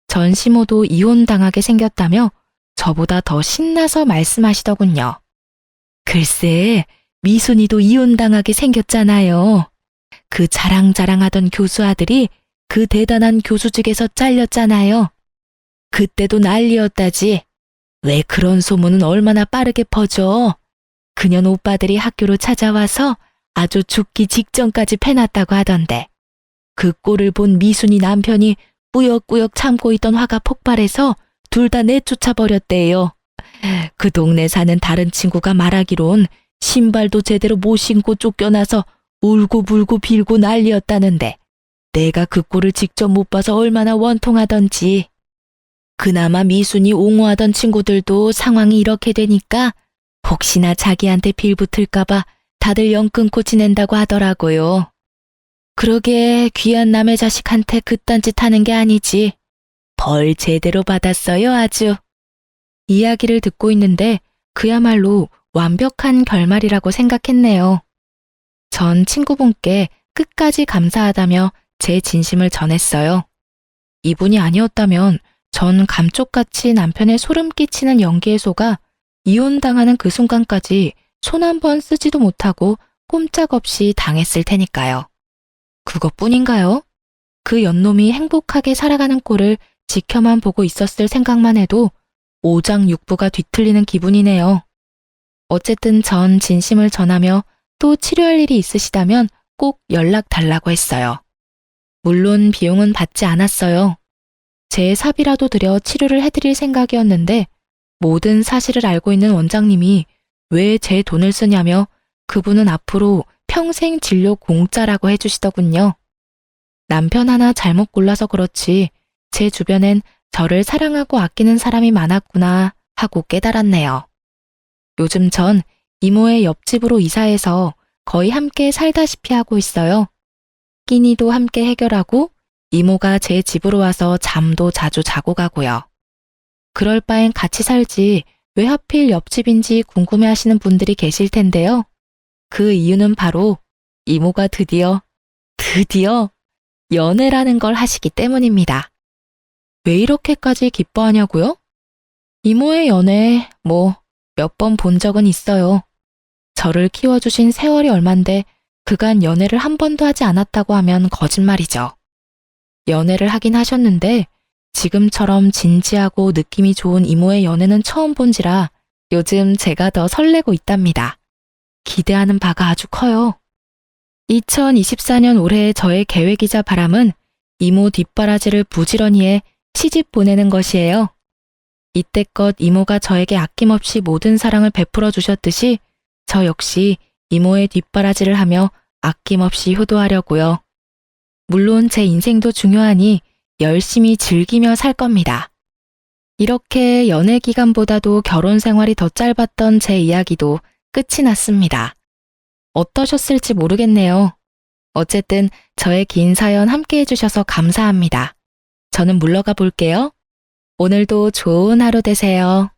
전 시모도 이혼당하게 생겼다며 저보다 더 신나서 말씀하시더군요. 글쎄, 미순이도 이혼당하게 생겼잖아요. 그 자랑자랑하던 교수 아들이 그 대단한 교수직에서 잘렸잖아요. 그때도 난리였다지. 왜 그런 소문은 얼마나 빠르게 퍼져. 그년 오빠들이 학교로 찾아와서 아주 죽기 직전까지 패놨다고 하던데. 그 꼴을 본 미순이 남편이 꾸역꾸역 참고 있던 화가 폭발해서 둘 다 내쫓아버렸대요. 그 동네 사는 다른 친구가 말하기론 신발도 제대로 못 신고 쫓겨나서 울고 불고 빌고 난리였다는데 내가 그 꼴을 직접 못 봐서 얼마나 원통하던지. 그나마 미순이 옹호하던 친구들도 상황이 이렇게 되니까 혹시나 자기한테 빌붙을까봐 다들 연 끊고 지낸다고 하더라고요. 그러게 귀한 남의 자식한테 그딴 짓 하는 게 아니지. 벌 제대로 받았어요, 아주. 이야기를 듣고 있는데 그야말로 완벽한 결말이라고 생각했네요. 전 친구분께 끝까지 감사하다며 제 진심을 전했어요. 이분이 아니었다면 전 감쪽같이 남편의 소름 끼치는 연기에 속아 이혼당하는 그 순간까지 손 한 번 쓰지도 못하고 꼼짝없이 당했을 테니까요. 그것뿐인가요? 그 연놈이 행복하게 살아가는 꼴을 지켜만 보고 있었을 생각만 해도 오장육부가 뒤틀리는 기분이네요. 어쨌든 전 진심을 전하며 또 치료할 일이 있으시다면 꼭 연락 달라고 했어요. 물론 비용은 받지 않았어요. 제 사비라도 들여 치료를 해드릴 생각이었는데 모든 사실을 알고 있는 원장님이 왜 제 돈을 쓰냐며 그분은 앞으로 평생 진료 공짜라고 해주시더군요. 남편 하나 잘못 골라서 그렇지 제 주변엔 저를 사랑하고 아끼는 사람이 많았구나 하고 깨달았네요. 요즘 전 이모의 옆집으로 이사해서 거의 함께 살다시피 하고 있어요. 끼니도 함께 해결하고 이모가 제 집으로 와서 잠도 자주 자고 가고요. 그럴 바엔 같이 살지 왜 하필 옆집인지 궁금해하시는 분들이 계실 텐데요. 그 이유는 바로 이모가 드디어 연애라는 걸 하시기 때문입니다. 왜 이렇게까지 기뻐하냐고요? 이모의 연애 몇 번 본 적은 있어요. 저를 키워주신 세월이 얼만데 그간 연애를 한 번도 하지 않았다고 하면 거짓말이죠. 연애를 하긴 하셨는데 지금처럼 진지하고 느낌이 좋은 이모의 연애는 처음 본지라 요즘 제가 더 설레고 있답니다. 기대하는 바가 아주 커요. 2024년 올해 저의 계획이자 바람은 이모 뒷바라지를 부지런히 해 시집 보내는 것이에요. 이때껏 이모가 저에게 아낌없이 모든 사랑을 베풀어 주셨듯이 저 역시 이모의 뒷바라지를 하며 아낌없이 효도하려고요. 물론 제 인생도 중요하니 열심히 즐기며 살 겁니다. 이렇게 연애 기간보다도 결혼 생활이 더 짧았던 제 이야기도 끝이 났습니다. 어떠셨을지 모르겠네요. 어쨌든 저의 긴 사연 함께 해주셔서 감사합니다. 저는 물러가 볼게요. 오늘도 좋은 하루 되세요.